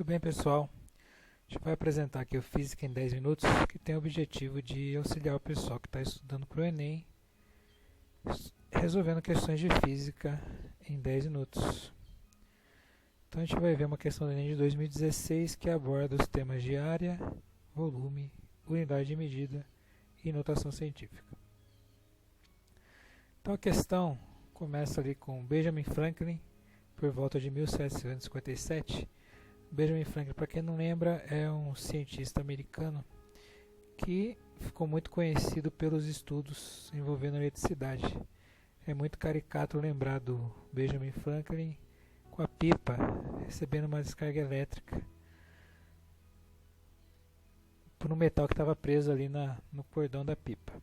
Muito bem, pessoal. A gente vai apresentar aqui o Física em 10 minutos, que tem o objetivo de auxiliar o pessoal que está estudando para o Enem, resolvendo questões de física em 10 minutos. Então a gente vai ver uma questão do Enem de 2016 que aborda os temas de área, volume, unidade de medida e notação científica. Então a questão começa ali com Benjamin Franklin, por volta de 1757. Benjamin Franklin, para quem não lembra, é um cientista americano que ficou muito conhecido pelos estudos envolvendo a eletricidade. É muito caricato lembrar do Benjamin Franklin com a pipa, recebendo uma descarga elétrica por um metal que estava preso ali no cordão da pipa.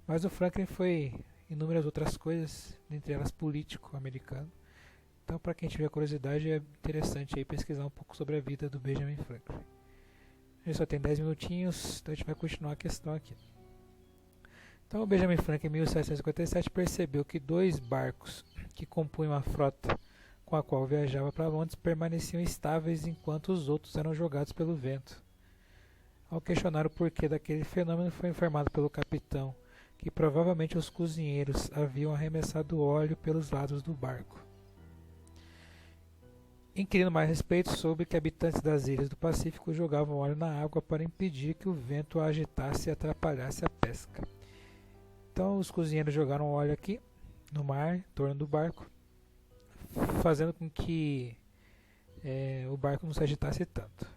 Mas o Franklin foi inúmeras outras coisas, entre elas político americano. Então, para quem tiver curiosidade, é interessante aí pesquisar um pouco sobre a vida do Benjamin Franklin. A gente só tem 10 minutinhos, então a gente vai continuar a questão aqui. Então, o Benjamin Franklin, em 1757, percebeu que dois barcos que compunham a frota com a qual viajava para Londres permaneciam estáveis enquanto os outros eram jogados pelo vento. Ao questionar o porquê daquele fenômeno, foi informado pelo capitão que provavelmente os cozinheiros haviam arremessado óleo pelos lados do barco. Inquirindo mais respeito, soube que habitantes das ilhas do Pacífico jogavam óleo na água para impedir que o vento a agitasse e atrapalhasse a pesca. Então os cozinheiros jogaram óleo aqui no mar, em torno do barco, fazendo com que o barco não se agitasse tanto.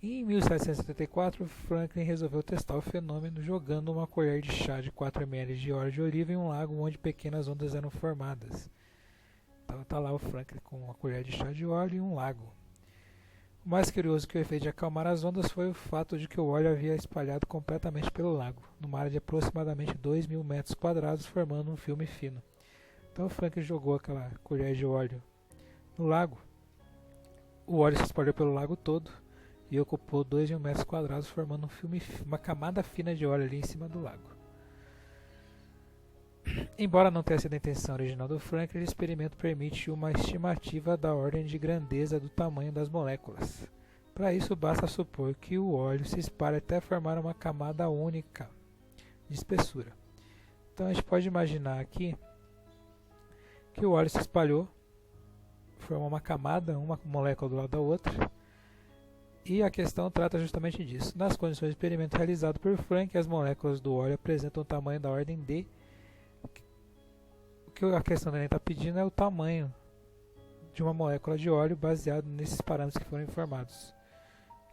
Em 1774, Franklin resolveu testar o fenômeno jogando uma colher de chá de 4 ml de óleo de oliva em um lago onde pequenas ondas eram formadas. Então está lá o Franklin com uma colher de chá de óleo e um lago. O mais curioso que o efeito de acalmar as ondas foi o fato de que o óleo havia espalhado completamente pelo lago, numa área de aproximadamente 2.000 metros quadrados, formando um filme fino. Então o Franklin jogou aquela colher de óleo no lago, o óleo se espalhou pelo lago todo e ocupou 2.000 metros quadrados, formando uma camada fina de óleo ali em cima do lago. Embora não tenha sido a intenção original do Franklin, o experimento permite uma estimativa da ordem de grandeza do tamanho das moléculas. Para isso, basta supor que o óleo se espalhe até formar uma camada única de espessura. Então a gente pode imaginar aqui que o óleo se espalhou, formou uma camada, uma molécula do lado da outra, e a questão trata justamente disso. Nas condições de experimento realizado por Franklin, as moléculas do óleo apresentam o tamanho da ordem D. O que a questão dele está pedindo é o tamanho de uma molécula de óleo baseado nesses parâmetros que foram informados.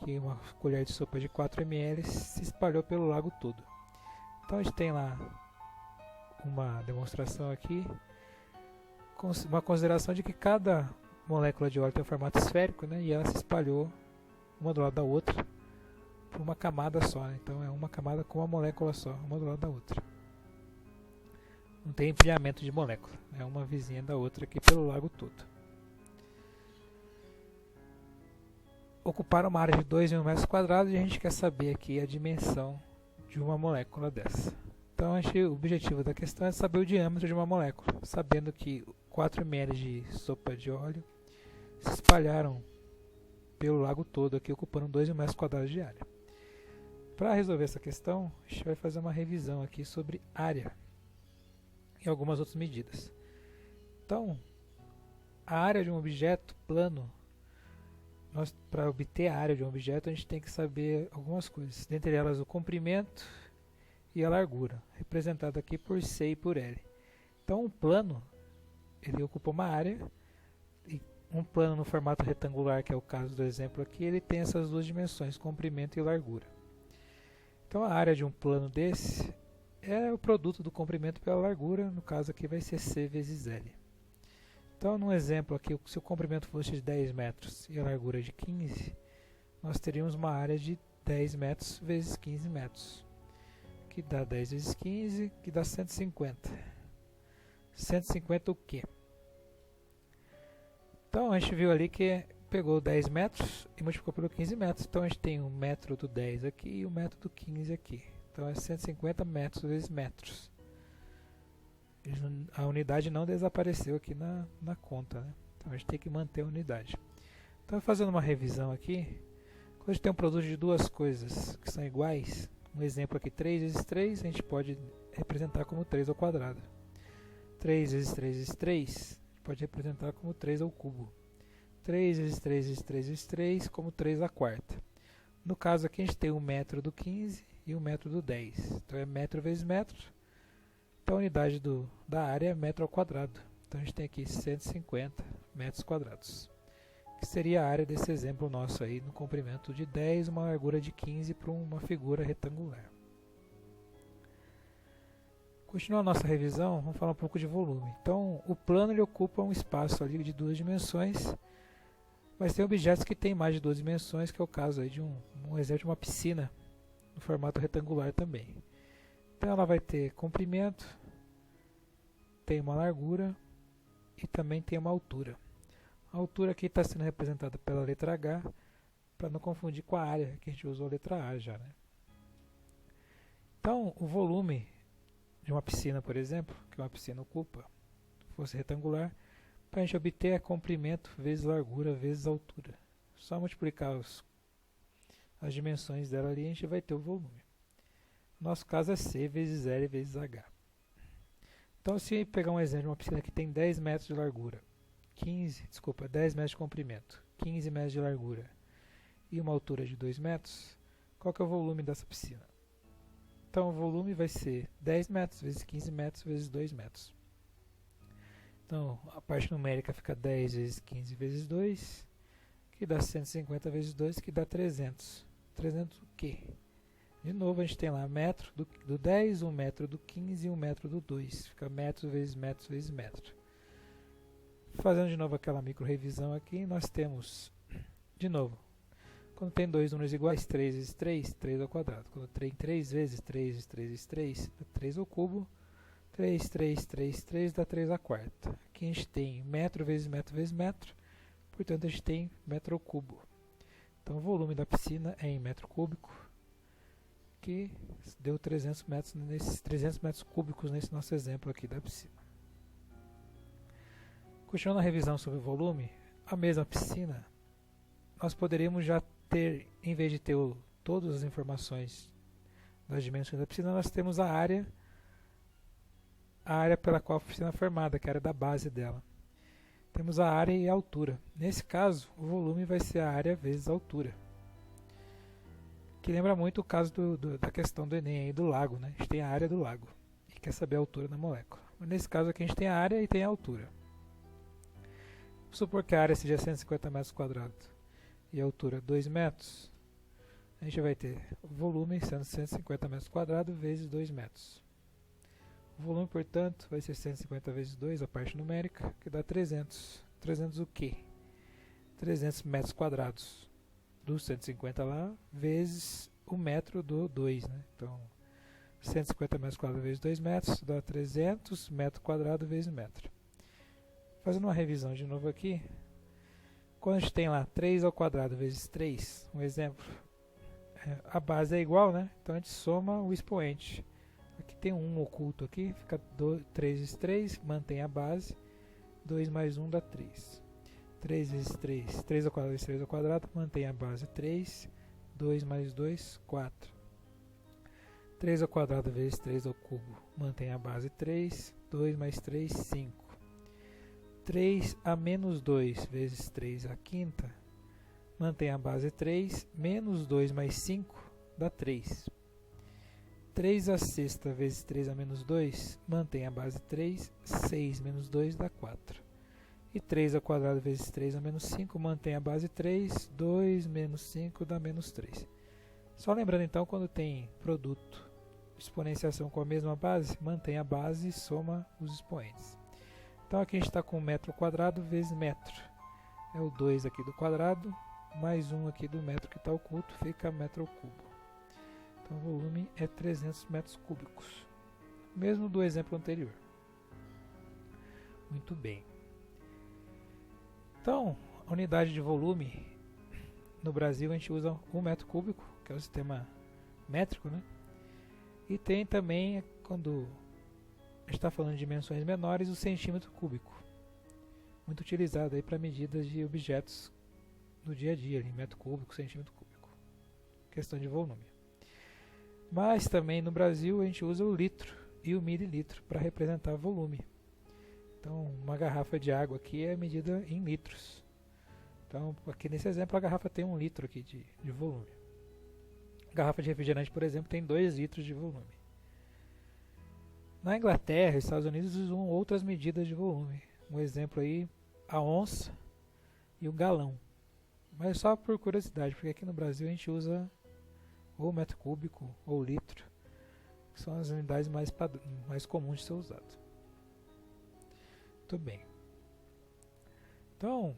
Que uma colher de sopa de 4 ml se espalhou pelo lago todo. Então a gente tem lá uma demonstração aqui, com uma consideração de que cada molécula de óleo tem um formato esférico, né, e ela se espalhou uma do lado da outra por uma camada só. Né? Então é uma camada com uma molécula só, uma do lado da outra. Não tem empilhamento de molécula, é uma vizinha da outra aqui pelo lago todo. Ocuparam uma área de 2.000 metros quadrados e a gente quer saber aqui a dimensão de uma molécula dessa. Então o objetivo da questão é saber o diâmetro de uma molécula, sabendo que 4 ml de sopa de óleo se espalharam pelo lago todo aqui, ocupando 2.000 metros quadrados de área. Para resolver essa questão, a gente vai fazer uma revisão aqui sobre área e algumas outras medidas. Então, a área de um objeto plano, para obter a área de um objeto, a gente tem que saber algumas coisas, dentre elas o comprimento e a largura, representado aqui por C e por L. Então, um plano, ele ocupa uma área, e um plano no formato retangular, que é o caso do exemplo aqui, ele tem essas duas dimensões, comprimento e largura. Então, a área de um plano desse é o produto do comprimento pela largura, no caso aqui vai ser C vezes L. Então, no exemplo aqui, se o comprimento fosse de 10 metros e a largura de 15, nós teríamos uma área de 10 metros vezes 15 metros, que dá 10 vezes 15, que dá 150. 150 o quê? Então, a gente viu ali que pegou 10 metros e multiplicou pelo 15 metros. Então, a gente tem o metro do 10 aqui e o metro do 15 aqui. Então é 150 metros vezes metros. A unidade não desapareceu aqui na conta, né? Então a gente tem que manter a unidade. Então, fazendo uma revisão aqui, quando a gente tem um produto de duas coisas que são iguais, um exemplo aqui, 3 vezes 3, a gente pode representar como 3 ao quadrado. 3 vezes 3 vezes 3, pode representar como 3 ao cubo. 3 vezes 3 vezes 3 vezes 3, como 3 à quarta. No caso aqui, a gente tem o metro do 15 e o metro do 10. Então, é metro vezes metro. Então, a unidade da área é metro ao quadrado. Então, a gente tem aqui 150 metros quadrados, que seria a área desse exemplo nosso aí, no comprimento de 10, uma largura de 15 para uma figura retangular. Continuando a nossa revisão, vamos falar um pouco de volume. Então, o plano ele ocupa um espaço ali de duas dimensões, mas tem objetos que têm mais de duas dimensões, que é o caso aí de um exemplo de uma piscina, no formato retangular também. Então, ela vai ter comprimento, tem uma largura e também tem uma altura. A altura aqui está sendo representada pela letra H, para não confundir com a área, que a gente usou a letra A já, né? Então, o volume de uma piscina, por exemplo, que uma piscina ocupa, se fosse retangular, para a gente obter é comprimento vezes largura vezes altura. Só multiplicar as dimensões dela ali, a gente vai ter o volume. No nosso caso é C vezes L vezes H. Então, se pegar um exemplo de uma piscina que tem 10 metros de largura, 10 metros de comprimento, 15 metros de largura e uma altura de 2 metros, qual que é o volume dessa piscina? Então, o volume vai ser 10 metros vezes 15 metros vezes 2 metros. Então, a parte numérica fica 10 vezes 15 vezes 2, que dá 150 vezes 2, que dá 300. 300 o quê? De novo, a gente tem lá metro do 10, 1 metro do 15 e 1 metro do 2. Fica metro vezes metro vezes metro. Fazendo de novo aquela micro revisão aqui, nós temos, de novo, quando tem dois números iguais, 3 vezes 3, 3 ao quadrado. Quando tem 3 vezes 3 vezes 3 vezes 3, dá 3 ao cubo. 3, 3, 3, 3 dá 3 à quarta. Aqui a gente tem metro vezes metro vezes metro, portanto a gente tem metro ao cubo. Então o volume da piscina é em metro cúbico, que deu 300 metros cúbicos nesse nosso exemplo aqui da piscina. Continuando a revisão sobre o volume, a mesma piscina, nós poderíamos já ter, em vez de ter todas as informações das dimensões da piscina, nós temos a área pela qual a piscina é formada, que é a área da base dela. Temos a área e a altura. Nesse caso, o volume vai ser a área vezes a altura, que lembra muito o caso da questão do Enem, aí, do lago, né? A gente tem a área do lago e quer saber a altura da molécula. Mas nesse caso aqui a gente tem a área e tem a altura. Vamos supor que a área seja 150 metros quadrados e a altura 2 metros. A gente vai ter o volume sendo 150 metros quadrados vezes 2 metros. O volume, portanto, vai ser 150 vezes 2, a parte numérica, que dá 300. 300 o quê? 300 metros quadrados do 150 lá, vezes o metro do 2, né? Então, 150 metros quadrados vezes 2 metros, dá 300 metros quadrados vezes metro. Fazendo uma revisão de novo aqui, quando a gente tem lá 3 ao quadrado vezes 3, um exemplo, a base é igual, né? Então a gente soma o expoente. Aqui tem um oculto aqui, fica 3 vezes 3, mantém a base, 2 mais 1 dá 3. 3 vezes 3, 3 ao quadrado vezes 3 ao quadrado, mantém a base 3, 2 mais 2, 4. 3 ao quadrado vezes 3 ao cubo, mantém a base 3, 2 mais 3, 5. 3 a menos 2 vezes 3 à quinta, mantém a base 3, menos 2 mais 5 dá 3. 3 a sexta vezes 3 a menos 2, mantém a base 3, 6 menos 2 dá 4. E 3 ao quadrado vezes 3 a menos 5, mantém a base 3, 2 menos 5 dá menos 3. Só lembrando então, quando tem produto, exponenciação com a mesma base, mantém a base e soma os expoentes. Então aqui a gente está com metro quadrado vezes metro. É o 2 aqui do quadrado, mais 1 aqui do metro que está oculto, fica metro ao cubo. Então o volume é 300 metros cúbicos. Mesmo do exemplo anterior. Muito bem. Então, a unidade de volume, no Brasil a gente usa 1 metro cúbico, que é o sistema métrico, né? E tem também, quando a gente está falando de dimensões menores, o centímetro cúbico, muito utilizado aí para medidas de objetos no dia a dia, em metro cúbico, centímetro cúbico. Questão de volume. Mas também no Brasil a gente usa o litro e o mililitro para representar volume. Então uma garrafa de água aqui é medida em litros. Então aqui nesse exemplo a garrafa tem 1 litro aqui de volume. A garrafa de refrigerante, por exemplo, tem 2 litros de volume. Na Inglaterra e Estados Unidos usam outras medidas de volume. Um exemplo aí, a onça e o galão. Mas só por curiosidade, porque aqui no Brasil a gente usa ou metro cúbico ou litro, que são as unidades mais comuns de ser usado. Muito bem. Então,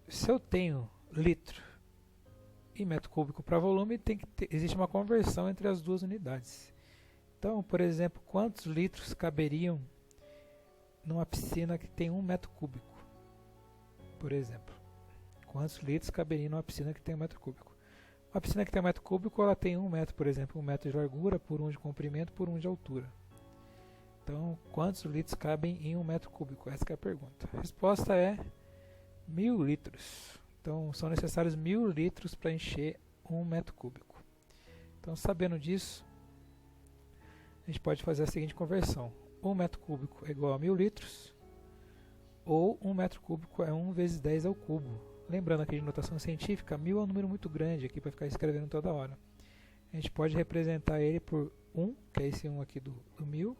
se eu tenho litro e metro cúbico para volume, existe uma conversão entre as duas unidades. Então, por exemplo, quantos litros caberiam numa piscina que tem 1 metro cúbico? Por exemplo, quantos litros caberiam numa piscina que tem 1 metro cúbico? Uma piscina que tem 1 metro cúbico, ela tem 1 metro, por exemplo, 1 metro de largura, por 1 de comprimento, por 1 de altura. Então, quantos litros cabem em 1 metro cúbico? Essa é a pergunta. A resposta é 1000 litros. Então, são necessários 1000 litros para encher 1 metro cúbico. Então, sabendo disso, a gente pode fazer a seguinte conversão. 1 metro cúbico é igual a 1000 litros, ou 1 metro cúbico é 1 vezes 10 ao cubo. Lembrando aqui de notação científica, 1000 é um número muito grande aqui para ficar escrevendo toda hora. A gente pode representar ele por 1, que é esse 1 aqui do 1000,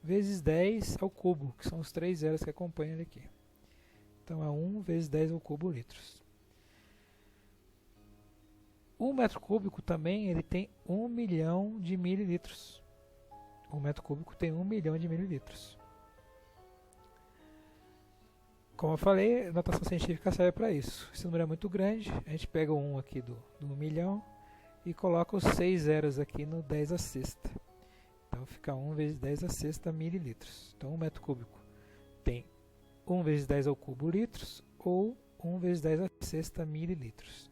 vezes 10 ao cubo, que são os 3 zeros que acompanham ele aqui. Então é 1 vezes 10 ao cubo litros. 1 metro cúbico também ele tem 1 milhão de mililitros. 1 metro cúbico tem 1 milhão de mililitros. Como eu falei, a notação científica serve para isso. Esse número é muito grande, a gente pega o 1 aqui do 1 milhão e coloca os 6 zeros aqui no 10 a sexta. Então fica 1 vezes 10 a sexta mililitros. Então 1 metro cúbico tem 1 vezes 10 ao cubo litros ou 1 vezes 10 a sexta mililitros.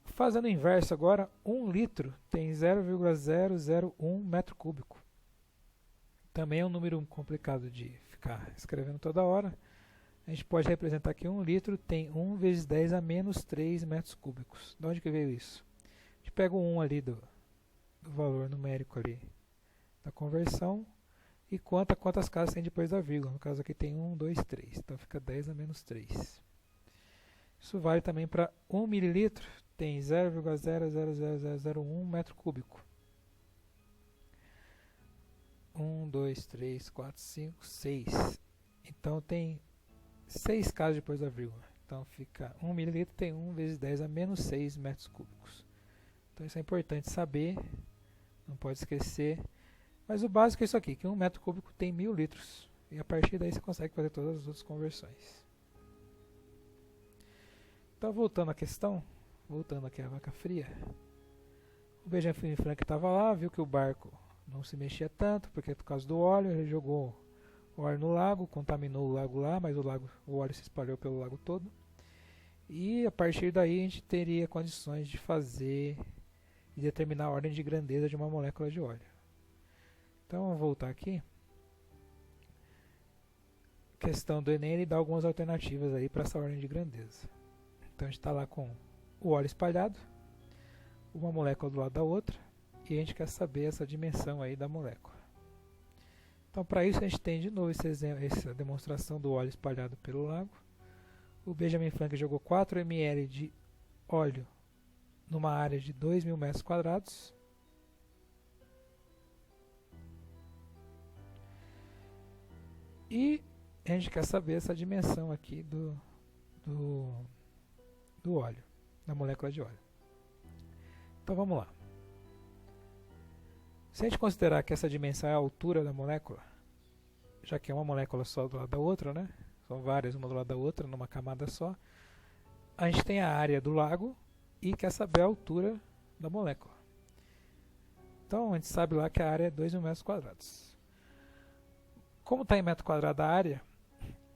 Fazendo o inverso agora, 1 litro tem 0,001 metro cúbico. Também é um número complicado de ficar escrevendo toda hora. A gente pode representar que 1 litro tem 1 vezes 10 a menos 3 metros cúbicos. De onde que veio isso? A gente pega o 1 ali do valor numérico ali da conversão e conta quantas casas tem depois da vírgula. No caso aqui tem 1, 2, 3. Então fica 10 a menos 3. Isso vale também para 1 mililitro. Tem 0,00001 metro cúbico. 1, 2, 3, 4, 5, 6. Então tem 6 casas depois da vírgula. Então fica 1 mililitro tem 1 vezes 10 a menos 6 metros cúbicos. Então isso é importante saber, não pode esquecer. Mas o básico é isso aqui, que 1 metro cúbico tem 1000 litros. E a partir daí você consegue fazer todas as outras conversões. Então voltando à questão, voltando aqui à vaca fria, o Benjamin Franklin estava lá, viu que o barco não se mexia tanto, porque por causa do óleo, ele jogou o óleo no lago, contaminou o lago lá, mas o óleo se espalhou pelo lago todo. E a partir daí a gente teria condições de fazer e determinar a ordem de grandeza de uma molécula de óleo. Então vamos voltar aqui. A questão do Enem, ele dá algumas alternativas aí para essa ordem de grandeza. Então a gente está lá com o óleo espalhado, uma molécula do lado da outra, e a gente quer saber essa dimensão aí da molécula. Então para isso a gente tem de novo essa demonstração do óleo espalhado pelo lago. O Benjamin Franklin jogou 4 ml de óleo numa área de 2.000 metros quadrados. E a gente quer saber essa dimensão aqui do óleo, da molécula de óleo. Então vamos lá. Se a gente considerar que essa dimensão é a altura da molécula, já que é uma molécula só do lado da outra, né? São várias uma do lado da outra, numa camada só, a gente tem a área do lago e quer saber a altura da molécula. Então a gente sabe lá que a área é 2.000 metros quadrados. Como está em metro quadrado a área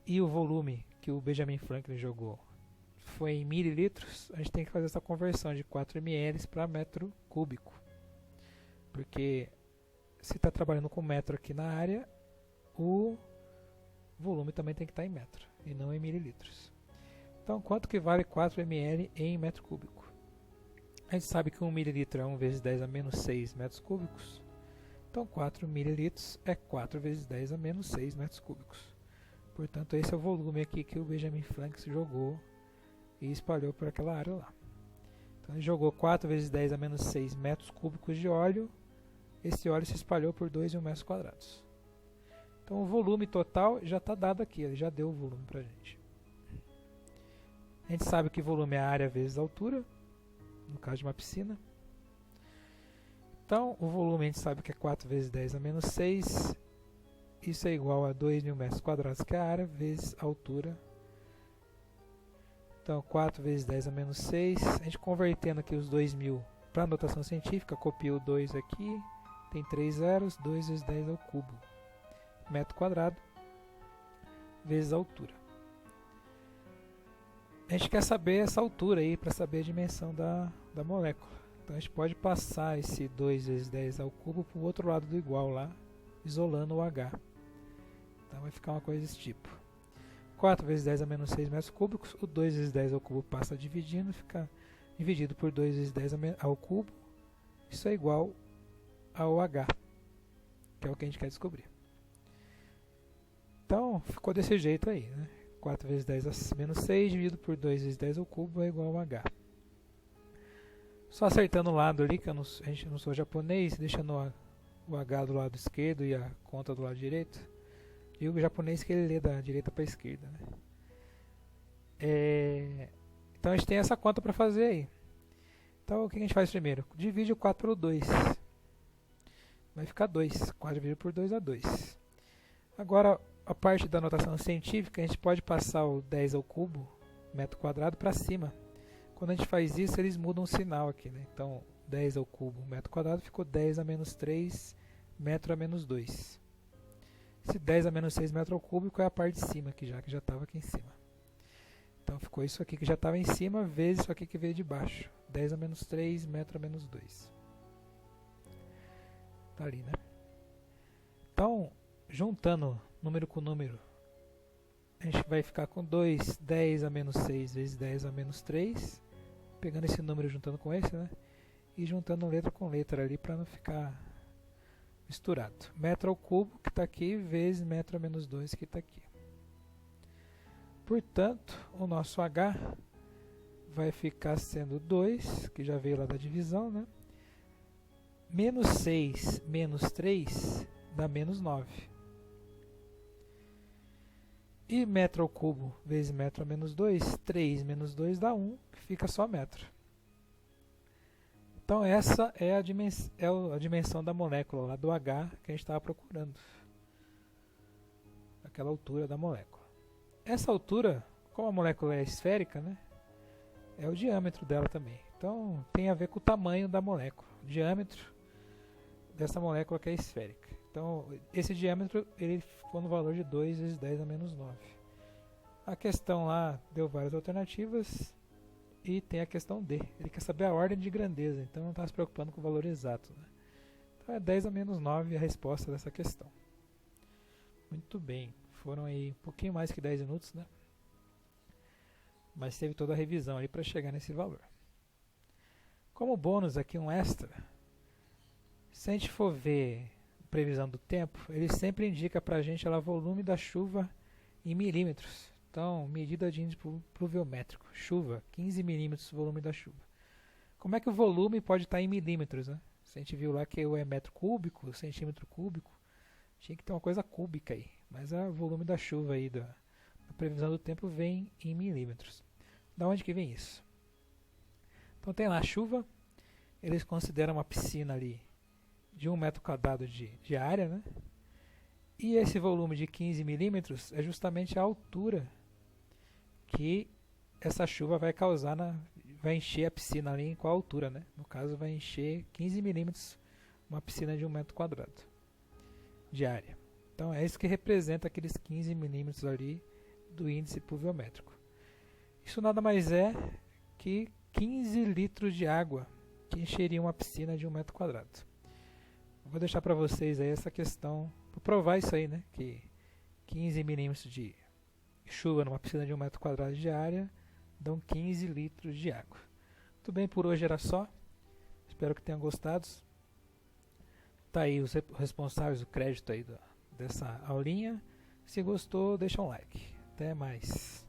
e o volume que o Benjamin Franklin jogou foi em mililitros, a gente tem que fazer essa conversão de 4 ml para metro cúbico. Porque se está trabalhando com metro aqui na área, o o volume também tem que estar em metro e não em mililitros. Então, quanto que vale 4 ml em metro cúbico? A gente sabe que 1 mililitro é 1 vezes 10 a menos 6 metros cúbicos. Então, 4 mililitros é 4 vezes 10 a menos 6 metros cúbicos. Portanto, esse é o volume aqui que o Benjamin Franklin jogou e espalhou por aquela área lá. Então, ele jogou 4 vezes 10 a menos 6 metros cúbicos de óleo. Esse óleo se espalhou por 2,1 metros quadrados. Então, o volume total já está dado aqui, ele já deu o volume para a gente. A gente sabe que volume é a área vezes a altura, no caso de uma piscina. Então, o volume a gente sabe que é 4 vezes 10 a menos 6. Isso é igual a 2.000 metros quadrados, que é a área, vezes a altura. Então, 4 vezes 10 a menos 6. A gente convertendo aqui os 2.000 para a notação científica, copia o 2 aqui, tem 3 zeros, 2 vezes 10 ao cubo. Metro quadrado, vezes a altura. A gente quer saber essa altura aí, para saber a dimensão da molécula. Então, a gente pode passar esse 2 vezes 10 ao cubo para o outro lado do igual lá, isolando o H. Então, vai ficar uma coisa desse tipo. 4 vezes 10 a menos 6 metros cúbicos, o 2 vezes 10 ao cubo passa dividindo, fica dividido por 2 vezes 10 ao cubo. Isso é igual ao H, que é o que a gente quer descobrir. Então, ficou desse jeito aí, né? 4 vezes 10 a menos 6 dividido por 2 vezes 10 ao cubo é igual ao H. Só acertando o lado ali, que a gente não sou japonês, deixando o H do lado esquerdo e a conta do lado direito. E o japonês que ele lê da direita para a esquerda, né? Então a gente tem essa conta para fazer aí. Então o que a gente faz primeiro? Divide o 4 pelo 2. Vai ficar 2. 4 dividido por 2 é 2. Agora, a parte da notação científica, a gente pode passar o 10 ao cubo, metro quadrado, para cima. Quando a gente faz isso, eles mudam o sinal aqui, né? Então, 10 ao cubo, metro quadrado, ficou 10 a menos 3, metro a menos 2. Esse 10 a menos 6 metro ao cúbico é a parte de cima, que já estava aqui em cima. Então, ficou isso aqui que já estava em cima, vezes isso aqui que veio de baixo. 10 a menos 3, metro a menos 2. Tá ali, né? Então, juntando número com número, a gente vai ficar com 2, 10 a menos 6 vezes 10 a menos 3, pegando esse número e juntando com esse, né? E juntando letra com letra ali para não ficar misturado. Metro ao cubo, que está aqui, vezes metro a menos 2, que está aqui. Portanto, o nosso H vai ficar sendo 2, que já veio lá da divisão, né? Menos 6 menos 3 dá menos 9. E metro ao cubo vezes metro a menos 2, 3 menos 2 dá 1, que fica só metro. Então essa é a dimensão da molécula lá do H que a gente estava procurando. Aquela altura da molécula. Essa altura, como a molécula é esférica, né, é o diâmetro dela também. Então tem a ver com o tamanho da molécula. O diâmetro dessa molécula que é esférica. Então, esse diâmetro ele ficou no valor de 2 vezes 10 a menos 9. A questão lá deu várias alternativas e tem a questão D. Ele quer saber a ordem de grandeza, então não está se preocupando com o valor exato, né? Então é 10 a menos 9 a resposta dessa questão. Muito bem, foram aí um pouquinho mais que 10 minutos, né? Mas teve toda a revisão ali para chegar nesse valor. Como bônus aqui, um extra, se a gente for ver previsão do tempo, ele sempre indica para a gente o volume da chuva em milímetros. Então, medida de índice pluviométrico. Chuva, 15 milímetros volume da chuva. Como é que o volume pode estar em milímetros, né? Se a gente viu lá que é metro cúbico, centímetro cúbico, tinha que ter uma coisa cúbica aí. Mas o volume da chuva aí, da previsão do tempo, vem em milímetros. Da onde que vem isso? Então tem lá a chuva, eles consideram uma piscina ali de 1 metro quadrado de área, né? E esse volume de 15 milímetros é justamente a altura que essa chuva vai causar, vai encher a piscina ali em qual altura, né? No caso vai encher 15 milímetros uma piscina de 1 metro quadrado de área. Então é isso que representa aqueles 15 milímetros ali do índice pluviométrico. Isso nada mais é que 15 litros de água que encheria uma piscina de 1 metro quadrado. Vou deixar para vocês aí essa questão, para provar isso aí, né? Que 15 milímetros de chuva numa piscina de 1 metro quadrado de área dão 15 litros de água. Tudo bem, por hoje era só. Espero que tenham gostado. Tá aí os responsáveis, o crédito aí dessa aulinha. Se gostou, deixa um like. Até mais.